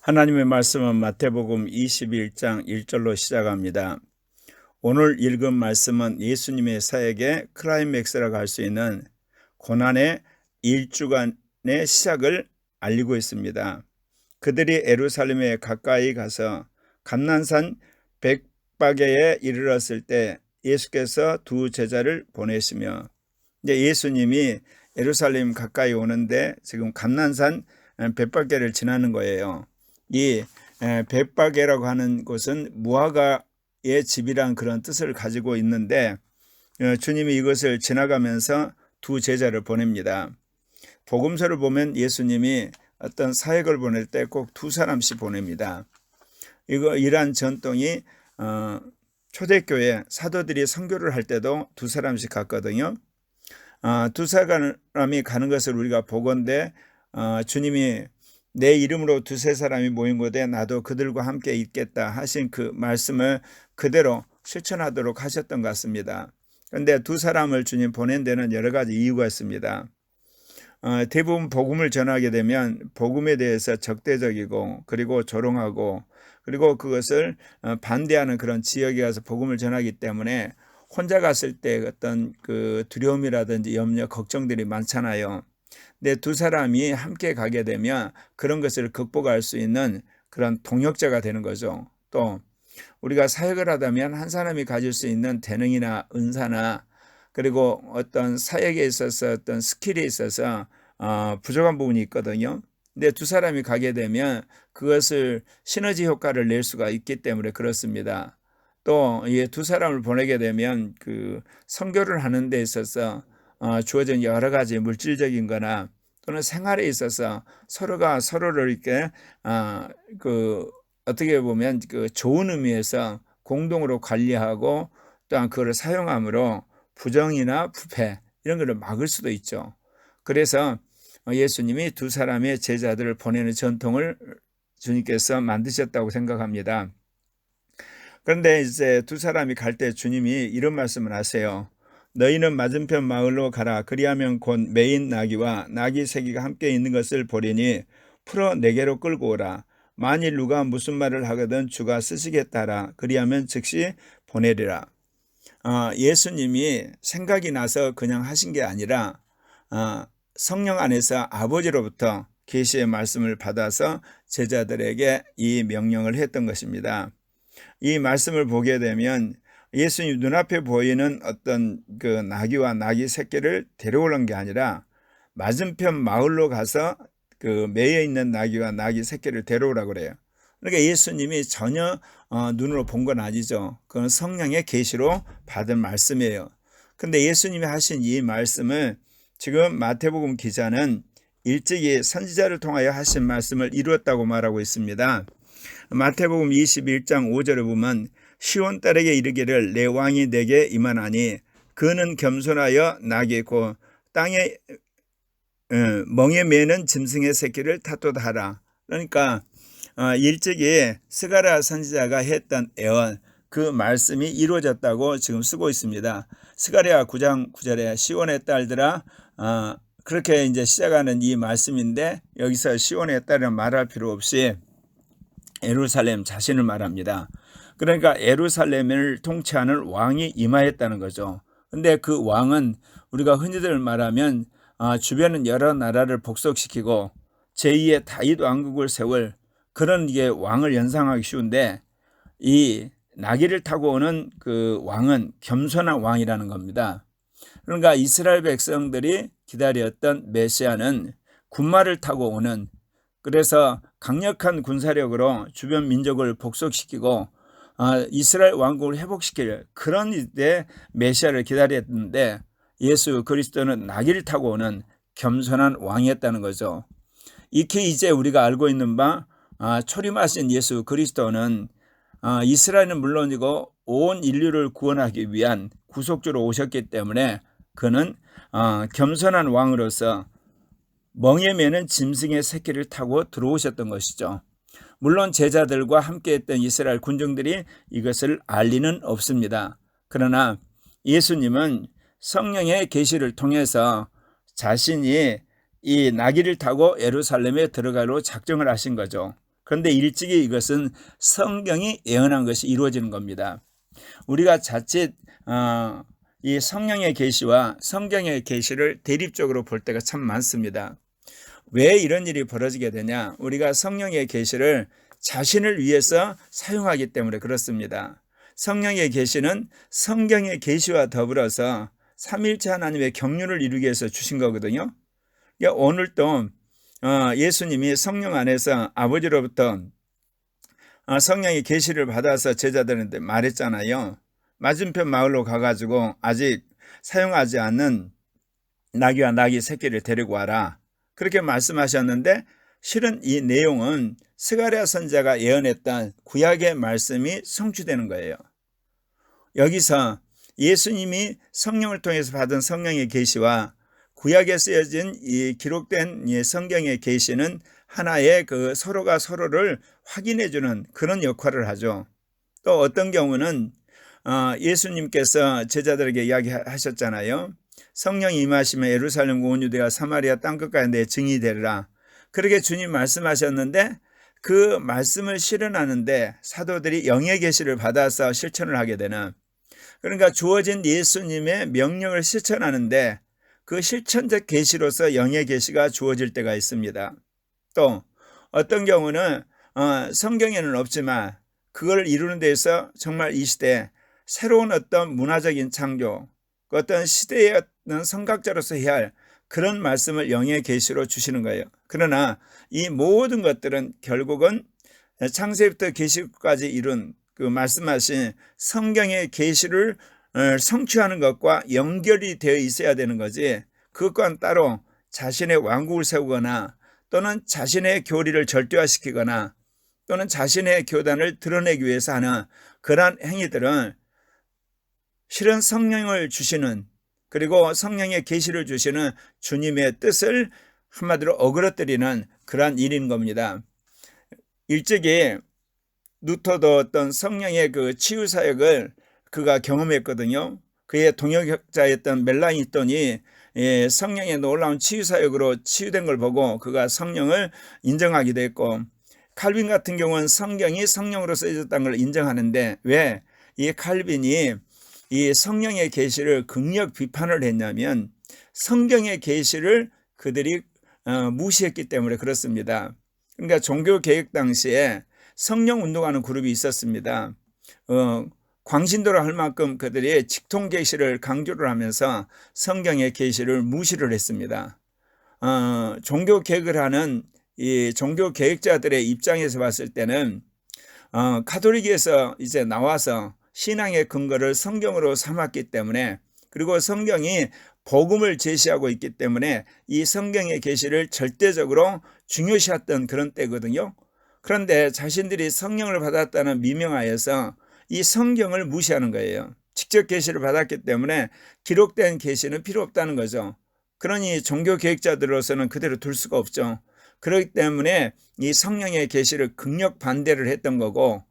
하나님의 말씀은 마태복음 21장 1절로 시작합니다. 오늘 읽은 말씀은 예수님의 사역의 클라이맥스라고 할 수 있는 고난의 1주간의 시작을 알리고 있습니다. 그들이 예루살렘에 가까이 가서 감난산 백박에에 이르렀을 때 예수께서 두 제자를 보내시며, 이제 예수님이 예루살렘 가까이 오는데 지금 감난산 백박에를 지나는 거예요. 이 백박에라고 하는 곳은 무화과의 집이란 그런 뜻을 가지고 있는데, 주님이 이것을 지나가면서 두 제자를 보냅니다. 복음서를 보면 예수님이 어떤 사역을 보낼 때 꼭 두 사람씩 보냅니다. 이러한 전통이 초대교회 사도들이 선교를 할 때도 두 사람씩 갔거든요. 두 사람이 가는 것을 우리가 보건대 주님이 내 이름으로 두세 사람이 모인 곳에 나도 그들과 함께 있겠다 하신 그 말씀을 그대로 실천하도록 하셨던 것 같습니다. 그런데 두 사람을 주님 보낸 데는 여러 가지 이유가 있습니다. 대부분 복음을 전하게 되면 복음에 대해서 적대적이고 그리고 조롱하고 그리고 그것을 반대하는 그런 지역에 가서 복음을 전하기 때문에 혼자 갔을 때 어떤 그 두려움이라든지 염려, 걱정들이 많잖아요. 근데 두 사람이 함께 가게 되면 그런 것을 극복할 수 있는 그런 동역자가 되는 거죠. 또 우리가 사역을 하다면 한 사람이 가질 수 있는 재능이나 은사나 그리고 어떤 사역에 있어서 어떤 스킬에 있어서 부족한 부분이 있거든요. 근데 두 사람이 가게 되면 그것을 시너지 효과를 낼 수가 있기 때문에 그렇습니다. 또 이 두 사람을 보내게 되면 그 선교를 하는 데 있어서 주어진 여러 가지 물질적인 거나 또는 생활에 있어서 서로가 서로를 이렇게 어떻게 보면 그 좋은 의미에서 공동으로 관리하고 또한 그걸 사용함으로 부정이나 부패 이런 것을 막을 수도 있죠. 그래서 예수님이 두 사람의 제자들을 보내는 전통을 주님께서 만드셨다고 생각합니다. 그런데 이제 두 사람이 갈 때 주님이 이런 말씀을 하세요. 너희는 맞은편 마을로 가라. 그리하면 곧 매인 나귀와 나귀 새끼가 함께 있는 것을 보리니 풀어 내게로 끌고 오라. 만일 누가 무슨 말을 하거든 주가 쓰시겠다 하라. 그리하면 즉시 보내리라. 예수님이 생각이 나서 그냥 하신 게 아니라 성령 안에서 아버지로부터 계시의 말씀을 받아서 제자들에게 이 명령을 했던 것입니다. 이 말씀을 보게 되면 예수님 눈앞에 보이는 어떤 그 나귀와 나귀 새끼를 데려오는 게 아니라 맞은편 마을로 가서 그 매여 있는 나귀와 나귀 새끼를 데려오라고 그래요. 그러니까 예수님이 전혀 눈으로 본 건 아니죠. 그건 성령의 계시로 받은 말씀이에요. 근데 예수님이 하신 이 말씀을 지금 마태복음 기자는 일찍이 선지자를 통하여 하신 말씀을 이루었다고 말하고 있습니다. 마태복음 21장 5절에 보면 시온 딸에게 이르기를 내 왕이 내게 임하나니 그는 겸손하여 나귀 곧 땅에 멍에 매는 짐승의 새끼를 탓도다 하라. 그러니까 일찍이 스가랴 선지자가 했던 예언 그 말씀이 이루어졌다고 지금 쓰고 있습니다. 스가랴 9장 9절에 시온의 딸들아 그렇게 이제 시작하는 이 말씀인데 여기서 시온의 딸은 말할 필요 없이 예루살렘 자신을 말합니다. 그러니까 예루살렘을 통치하는 왕이 임하였다는 거죠. 근데 그 왕은 우리가 흔히들 말하면 주변은 여러 나라를 복속시키고 제2의 다윗 왕국을 세울 그런 게 왕을 연상하기 쉬운데 이 나귀를 타고 오는 그 왕은 겸손한 왕이라는 겁니다. 그러니까 이스라엘 백성들이 기다렸던 메시아는 군마를 타고 오는, 그래서 강력한 군사력으로 주변 민족을 복속시키고 이스라엘 왕국을 회복시킬 그런 때 메시아를 기다렸는데 예수 그리스도는 나귀를 타고 오는 겸손한 왕이었다는 거죠. 익히 이제 우리가 알고 있는 바 초림하신 예수 그리스도는 이스라엘은 물론이고 온 인류를 구원하기 위한 구속주로 오셨기 때문에 그는 겸손한 왕으로서 멍에 매는 짐승의 새끼를 타고 들어오셨던 것이죠. 물론 제자들과 함께했던 이스라엘 군중들이 이것을 알 리는 없습니다. 그러나 예수님은 성령의 계시를 통해서 자신이 이 나귀를 타고 예루살렘에 들어가로 작정을 하신 거죠. 그런데 일찍이 이것은 성경이 예언한 것이 이루어지는 겁니다. 우리가 자칫 이 성령의 계시와 성경의 계시를 대립적으로 볼 때가 참 많습니다. 왜 이런 일이 벌어지게 되냐? 우리가 성령의 계시를 자신을 위해서 사용하기 때문에 그렇습니다. 성령의 계시는 성경의 계시와 더불어서 삼일체 하나님의 경륜을 이루기 위해서 주신 거거든요. 그러니까 오늘도 예수님이 성령 안에서 아버지로부터 성령의 계시를 받아서 제자들한테 말했잖아요. 맞은편 마을로 가가지고 아직 사용하지 않는 나귀와 나귀 새끼를 데리고 와라. 그렇게 말씀하셨는데 실은 이 내용은 스가랴 선지자가 예언했던 구약의 말씀이 성취되는 거예요. 여기서 예수님이 성령을 통해서 받은 성령의 계시와 구약에 쓰여진 이 기록된 성경의 계시는 하나의 그 서로가 서로를 확인해 주는 그런 역할을 하죠. 또 어떤 경우는 예수님께서 제자들에게 이야기하셨잖아요. 성령이 임하시면 예루살렘과 온 유대와 사마리아 땅끝까지 내 증인이 되리라. 그렇게 주님 말씀하셨는데 그 말씀을 실현하는데 사도들이 영의 계시를 받아서 실천을 하게 되는, 그러니까 주어진 예수님의 명령을 실천하는데 그 실천적 계시로서 영의 계시가 주어질 때가 있습니다. 또 어떤 경우는 성경에는 없지만 그걸 이루는 데서 정말 이 시대에 새로운 어떤 문화적인 창조, 어떤 시대의 어떤 선각자로서 해야 할 그런 말씀을 영의 계시로 주시는 거예요. 그러나 이 모든 것들은 결국은 창세부터 계시까지 이룬 그 말씀하신 성경의 계시를 성취하는 것과 연결이 되어 있어야 되는 거지, 그것과는 따로 자신의 왕국을 세우거나 또는 자신의 교리를 절대화시키거나 또는 자신의 교단을 드러내기 위해서 하는 그러한 행위들은 실은 성령을 주시는, 그리고 성령의 계시를 주시는 주님의 뜻을 한마디로 어그러뜨리는 그러한 일인 겁니다. 일찍이 루터도 어떤 성령의 그 치유 사역을 그가 경험했거든요. 그의 동역자였던 멜라니톤이 성령의 놀라운 치유 사역으로 치유된 걸 보고 그가 성령을 인정하기도 했고, 칼빈 같은 경우는 성경이 성령으로 쓰여졌다는 걸 인정하는데 왜 이 칼빈이 이 성령의 계시를 극력 비판을 했냐면 성경의 계시를 그들이 무시했기 때문에 그렇습니다. 그러니까 종교개혁 당시에 성령 운동하는 그룹이 있었습니다. 광신도를 할 만큼 그들이 직통 계시를 강조를 하면서 성경의 계시를 무시를 했습니다. 종교 개혁을 하는 이 종교 개혁자들의 입장에서 봤을 때는 가톨릭에서 이제 나와서 신앙의 근거를 성경으로 삼았기 때문에, 그리고 성경이 복음을 제시하고 있기 때문에 이 성경의 계시를 절대적으로 중요시했던 그런 때거든요. 그런데 자신들이 성령을 받았다는 미명하에서 이 성경을 무시하는 거예요. 직접 계시를 받았기 때문에 기록된 계시는 필요 없다는 거죠. 그러니 종교 개혁자들로서는 그대로 둘 수가 없죠. 그렇기 때문에 이 성령의 계시를 극력 반대를 했던 거고,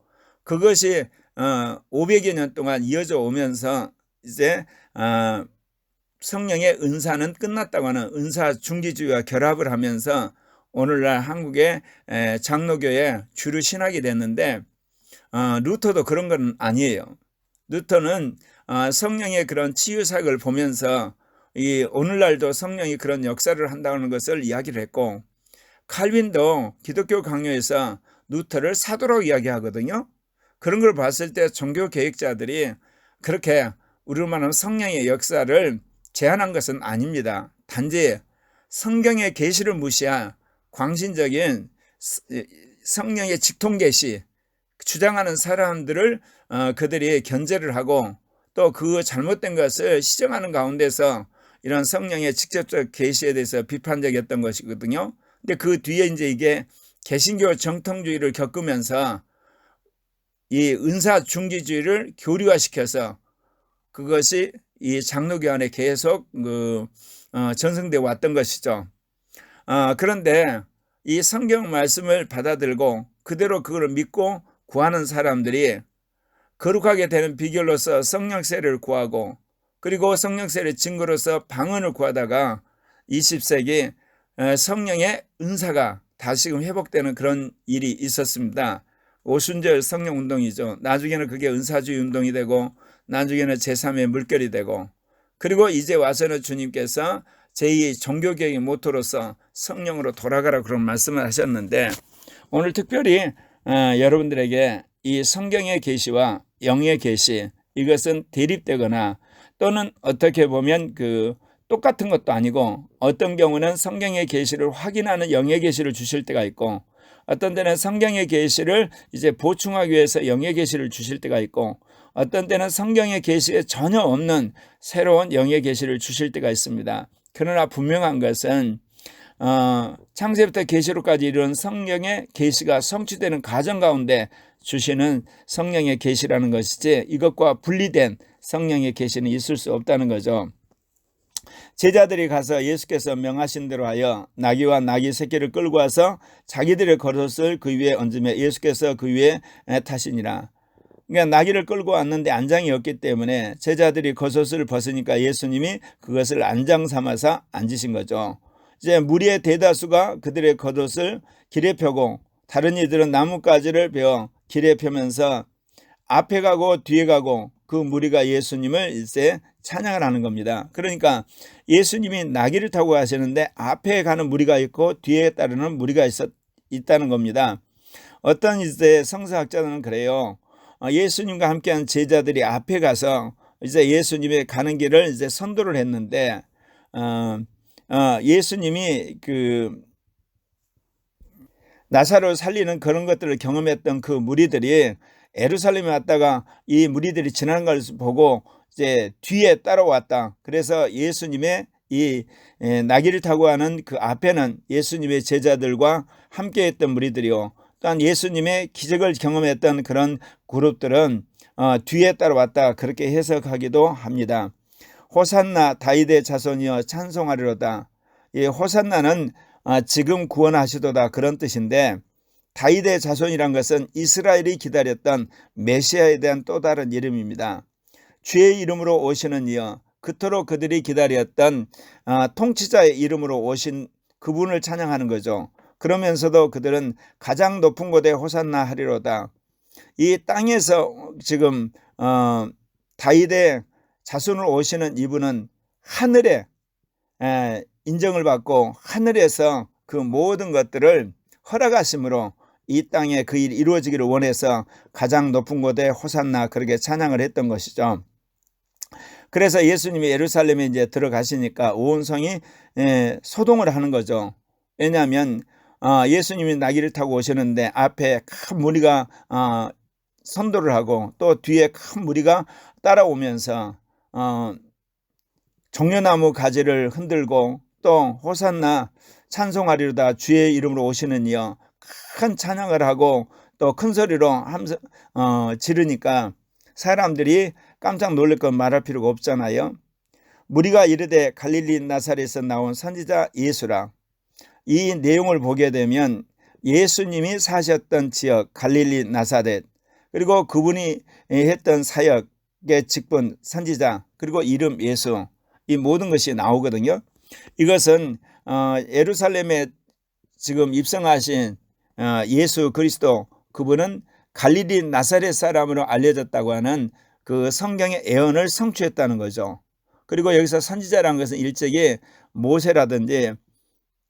그것이 500여 년 동안 이어져 오면서 이제 성령의 은사는 끝났다고 하는 은사 중지주의와 결합을 하면서 오늘날 한국의 장로교의 주류 신학이 됐는데, 루터도 그런 건 아니에요. 루터는 성령의 그런 치유 사역을 보면서 이 오늘날도 성령이 그런 역사를 한다는 것을 이야기를 했고, 칼빈도 기독교 강요에서 루터를 사도라고 이야기하거든요. 그런 걸 봤을 때 종교 개혁자들이 그렇게 우리로 말하면 성령의 역사를 제한한 것은 아닙니다. 단지 성경의 계시를 무시한 광신적인 성령의 직통 계시 주장하는 사람들을 그들이 견제를 하고 또 그 잘못된 것을 시정하는 가운데서 이런 성령의 직접적 계시에 대해서 비판적이었던 것이거든요. 근데 그 뒤에 이제 이게 개신교 정통주의를 겪으면서 이 은사 중지주의를 교류화시켜서 그것이 이 장로교 안에 계속 전승되어 왔던 것이죠. 그런데 이 성경 말씀을 받아들고 그대로 그걸 믿고 구하는 사람들이 거룩하게 되는 비결로서 성령세를 구하고, 그리고 성령세를 증거로서 방언을 구하다가 20세기 성령의 은사가 다시금 회복되는 그런 일이 있었습니다. 오순절 성령 운동이죠. 나중에는 그게 은사주의 운동이 되고 나중에는 제3의 물결이 되고, 그리고 이제 와서는 주님께서 제2의 종교개혁의 모토로서 성령으로 돌아가라 그런 말씀을 하셨는데, 오늘 특별히 여러분들에게 이 성경의 계시와 영의 계시, 이것은 대립되거나 또는 어떻게 보면 똑같은 것도 아니고, 어떤 경우는 성경의 계시를 확인하는 영의 계시를 주실 때가 있고, 어떤 때는 성경의 계시를 이제 보충하기 위해서 영의 계시를 주실 때가 있고, 어떤 때는 성경의 계시에 전혀 없는 새로운 영의 계시를 주실 때가 있습니다. 그러나 분명한 것은 창세부터 계시록까지 이르는 성령의 계시가 성취되는 과정 가운데 주시는 성령의 계시라는 것이지, 이것과 분리된 성령의 계시는 있을 수 없다는 거죠. 제자들이 가서 예수께서 명하신 대로 하여 나귀와 나귀 새끼를 끌고 와서 자기들의 겉옷을 그 위에 얹으며 예수께서 그 위에 타시니라. 그러니까 나귀를 끌고 왔는데 안장이 없기 때문에 제자들이 겉옷을 벗으니까 예수님이 그것을 안장 삼아서 앉으신 거죠. 이제 무리의 대다수가 그들의 겉옷을 길에 펴고 다른 이들은 나뭇가지를 베어 길에 펴면서 앞에 가고 뒤에 가고 그 무리가 예수님을 이제 찬양을 하는 겁니다. 그러니까 예수님이 나귀를 타고 가시는데 앞에 가는 무리가 있고 뒤에 따르는 무리가 있다는 겁니다. 어떤 이제 성서학자들은 그래요. 예수님과 함께한 제자들이 앞에 가서 이제 예수님의 가는 길을 이제 선도를 했는데, 예수님이 나사로를 살리는 그런 것들을 경험했던 그 무리들이 예루살렘에 왔다가 이 무리들이 지나는 걸 보고 이제 뒤에 따라왔다. 그래서 예수님의 이 나귀를 타고 가는 그 앞에는 예수님의 제자들과 함께했던 무리들이요, 또한 예수님의 기적을 경험했던 그런 그룹들은 뒤에 따라왔다, 그렇게 해석하기도 합니다. 호산나 다윗의 자손이여 찬송하리로다. 이 호산나는 지금 구원하시도다, 그런 뜻인데, 다윗의 자손이란 것은 이스라엘이 기다렸던 메시아에 대한 또 다른 이름입니다. 주의 이름으로 오시는 이여, 그토록 그들이 기다렸던 통치자의 이름으로 오신 그분을 찬양하는 거죠. 그러면서도 그들은 가장 높은 곳에 호산나 하리로다. 이 땅에서 지금 다윗의 자손으로 오시는 이분은 하늘에 인정을 받고 하늘에서 그 모든 것들을 허락하심으로 이 땅에 그 일이 이루어지기를 원해서 가장 높은 곳에 호산나, 그렇게 찬양을 했던 것이죠. 그래서 예수님이 예루살렘에 이제 들어가시니까 온 성이 소동을 하는 거죠. 왜냐하면 예수님이 나귀를 타고 오시는데 앞에 큰 무리가 선도를 하고 또 뒤에 큰 무리가 따라오면서 종려나무 가지를 흔들고 또 호산나 찬송하리로다, 주의 이름으로 오시는 이여, 큰 찬양을 하고 또 큰 소리로 지르니까 사람들이 깜짝 놀랄 건 말할 필요가 없잖아요. 무리가 이르되 갈릴리 나사렛에서 나온 선지자 예수라. 이 내용을 보게 되면 예수님이 사셨던 지역 갈릴리 나사렛, 그리고 그분이 했던 사역의 직분 선지자, 그리고 이름 예수, 이 모든 것이 나오거든요. 이것은 예루살렘에 지금 입성하신 예수 그리스도, 그분은 갈릴리 나사렛 사람으로 알려졌다고 하는 그 성경의 예언을 성취했다는 거죠. 그리고 여기서 선지자라는 것은 일찍이 모세라든지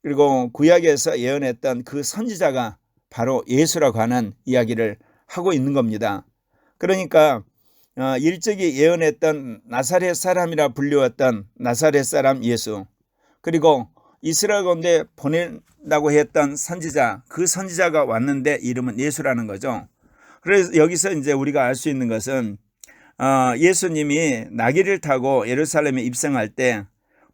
그리고 구약에서 예언했던 그 선지자가 바로 예수라고 하는 이야기를 하고 있는 겁니다. 그러니까 일찍이 예언했던 나사렛 사람이라 불리웠던 나사렛 사람 예수, 그리고 이스라엘 가운데 보낸다고 했던 선지자, 그 선지자가 왔는데 이름은 예수라는 거죠. 그래서 여기서 이제 우리가 알 수 있는 것은 예수님이 나귀를 타고 예루살렘에 입성할 때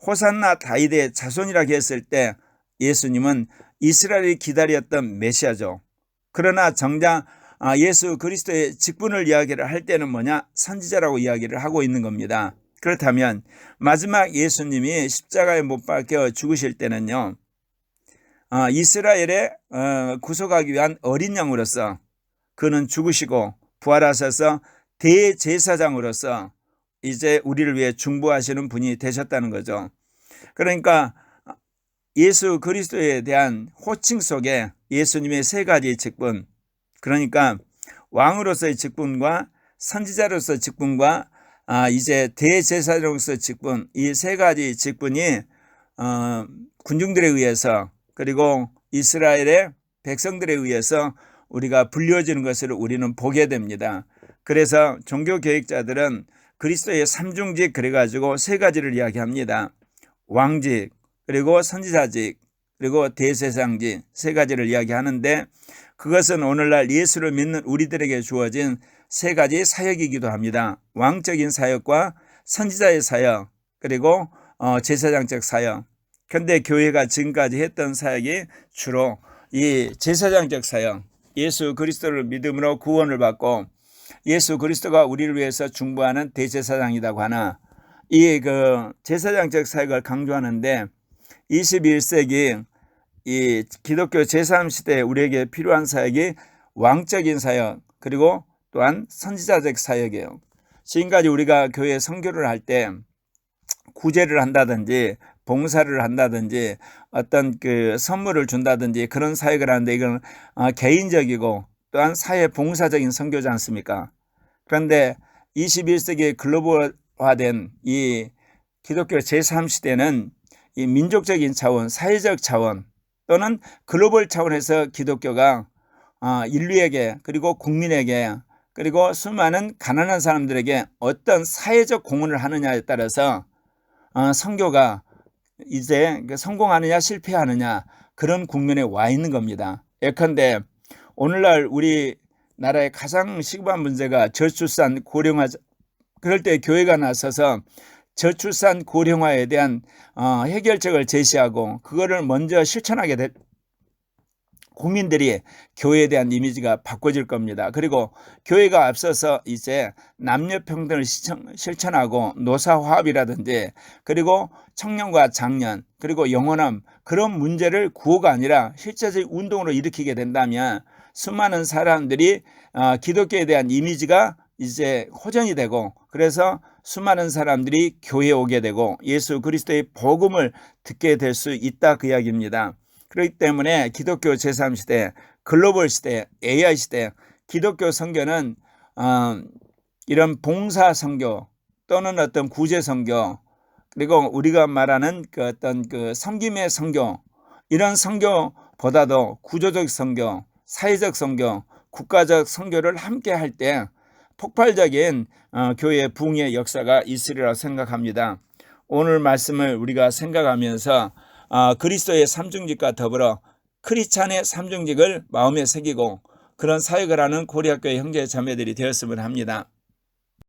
호산나 다윗의 자손이라고 했을 때 예수님은 이스라엘이 기다렸던 메시아죠. 그러나 정작 예수 그리스도의 직분을 이야기를 할 때는 뭐냐? 선지자라고 이야기를 하고 있는 겁니다. 그렇다면 마지막 예수님이 십자가에 못 박혀 죽으실 때는요, 이스라엘에 구속하기 위한 어린 양으로서 그는 죽으시고 부활하셔서 대제사장으로서 이제 우리를 위해 중보하시는 분이 되셨다는 거죠. 그러니까 예수 그리스도에 대한 호칭 속에 예수님의 세 가지 직분, 그러니까 왕으로서의 직분과 선지자로서의 직분과 이제 대제사장으로서의 직분, 이 세 가지 직분이 군중들에 의해서 그리고 이스라엘의 백성들에 의해서 우리가 불리워지는 것을 우리는 보게 됩니다. 그래서 종교개혁자들은 그리스도의 삼중직 그래가지고 세 가지를 이야기합니다. 왕직, 그리고 선지자직, 그리고 대제사장직 세 가지를 이야기하는데, 그것은 오늘날 예수를 믿는 우리들에게 주어진 세 가지 사역이기도 합니다. 왕적인 사역과 선지자의 사역, 그리고 제사장적 사역. 그런데 교회가 지금까지 했던 사역이 주로 이 제사장적 사역, 예수 그리스도를 믿음으로 구원을 받고 예수 그리스도가 우리를 위해서 중보하는 대제사장이라고 하나, 이 제사장적 사역을 강조하는데 21세기 이 기독교 제3시대에 우리에게 필요한 사역이 왕적인 사역, 그리고 또한 선지자적 사역이에요. 지금까지 우리가 교회 선교를 할 때 구제를 한다든지 봉사를 한다든지 어떤 선물을 준다든지 그런 사역을 하는데, 이건 개인적이고 또한 사회 봉사적인 선교지 않습니까? 그런데 21세기에 글로벌화된 이 기독교 제3시대는 이 민족적인 차원, 사회적 차원 또는 글로벌 차원에서 기독교가 인류에게, 그리고 국민에게, 그리고 수많은 가난한 사람들에게 어떤 사회적 공헌을 하느냐에 따라서 선교가 이제 성공하느냐 실패하느냐 그런 국면에 와 있는 겁니다. 예컨대 오늘날 우리나라의 가장 시급한 문제가 저출산 고령화, 그럴 때 교회가 나서서 저출산 고령화에 대한 해결책을 제시하고 그거를 먼저 실천하게 될 국민들이 교회에 대한 이미지가 바꿔질 겁니다. 그리고 교회가 앞서서 이제 남녀 평등을 실천하고 노사화합이라든지, 그리고 청년과 장년, 그리고 영혼함, 그런 문제를 구호가 아니라 실제적 운동으로 일으키게 된다면 수많은 사람들이 기독교에 대한 이미지가 이제 호전이 되고, 그래서 수많은 사람들이 교회에 오게 되고 예수 그리스도의 복음을 듣게 될 수 있다, 그 이야기입니다. 그렇기 때문에 기독교 제3시대, 글로벌 시대, AI 시대, 기독교 선교는 이런 봉사 선교 또는 어떤 구제 선교, 그리고 우리가 말하는 어떤 섬김의 선교, 이런 선교보다도 구조적 선교, 사회적 선교, 국가적 선교를 함께 할 때 폭발적인 교회 부흥의 역사가 있으리라 생각합니다. 오늘 말씀을 우리가 생각하면서 그리스도의 삼중직과 더불어 크리스찬의 삼중직을 마음에 새기고 그런 사역을 하는 고리학교의 형제 자매들이 되었으면 합니다.